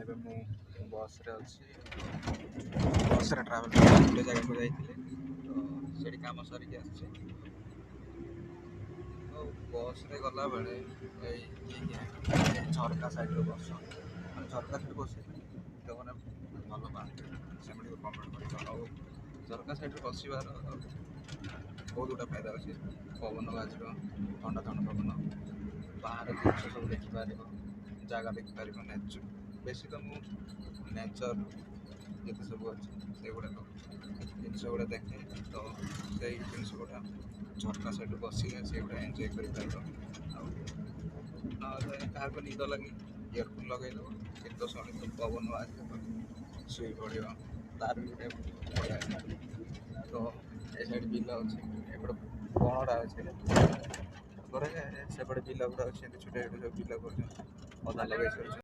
ଏବେ ମୁଁ ବସ୍ରେ ଅଛି। ବସ୍ରେ ଟ୍ରାଭେଲ୍ କରି ଗୋଟେ ଜାଗାକୁ ଯାଇଥିଲି, ତ ସେଇଠି କାମ ସାରିକି ଆସିଛି। ଆଉ ବସ୍ରେ ଗଲାବେଳେ ଏଇ ଝରକା ସାଇଡ଼୍ରେ ବସ, ମାନେ ଝରକା ସାଇଡ଼୍ ବସିଲେ ଯେଉଁମାନେ ଭଲ ପାଆନ୍ତି ସେମାନଙ୍କୁ କମେଣ୍ଟ କରିବ। ଆଉ ଝରକା ସାଇଡ଼୍ରେ ବସିବାର ବହୁତ ଗୁଡ଼ା ଫାଇଦା ଅଛି। ପବନ ବାଜିବ, ଥଣ୍ଡା ଥଣ୍ଡା ପବନ, ବାହାର ଜିନିଷ ସବୁ ଦେଖିପାରିବ, ଜାଗା ଦେଖିପାରିବ, ବେଶୀ ତ ମୁଁ ନେଚର୍ ଯେତେ ସବୁ ଅଛି ସେଗୁଡ଼ାକ ଜିନିଷ ଗୁଡ଼ା ଦେଖେ। ତ ସେଇ ଜିନିଷ ଗୁଡ଼ା ଝରକା ସାଇଡ଼୍ରେ ବସିଲେ ସେଗୁଡ଼ା ଏନ୍ଜୟ କରିପାରିବ। ଆଉ ନହେଲେ କାହାକୁ ନିଦ ଲାଗି ଇୟରଫୋନ୍ ଲଗାଇଦେବ, ଗୀତ ଶୁଣିବ, ପବନ ବାଜିବ, ଶୋଇପଡ଼ିବ, ତାର ବି ଗୋଟେ ବଢ଼ିଆ। ତ ଏ ସାଇଡ଼୍ ବିଲ ଅଛି, ଏପଟେ ବଣଟା ଅଛି, ତାପରେ ସେପଟେ ବିଲ ଗୁଡ଼ା ଅଛି, ଏମିତି ଛୋଟ ଛୋଟ ସବୁ ବିଲ କରୁଛନ୍ତି, ଅଧା ଲଗାଇ ସାରିଛନ୍ତି।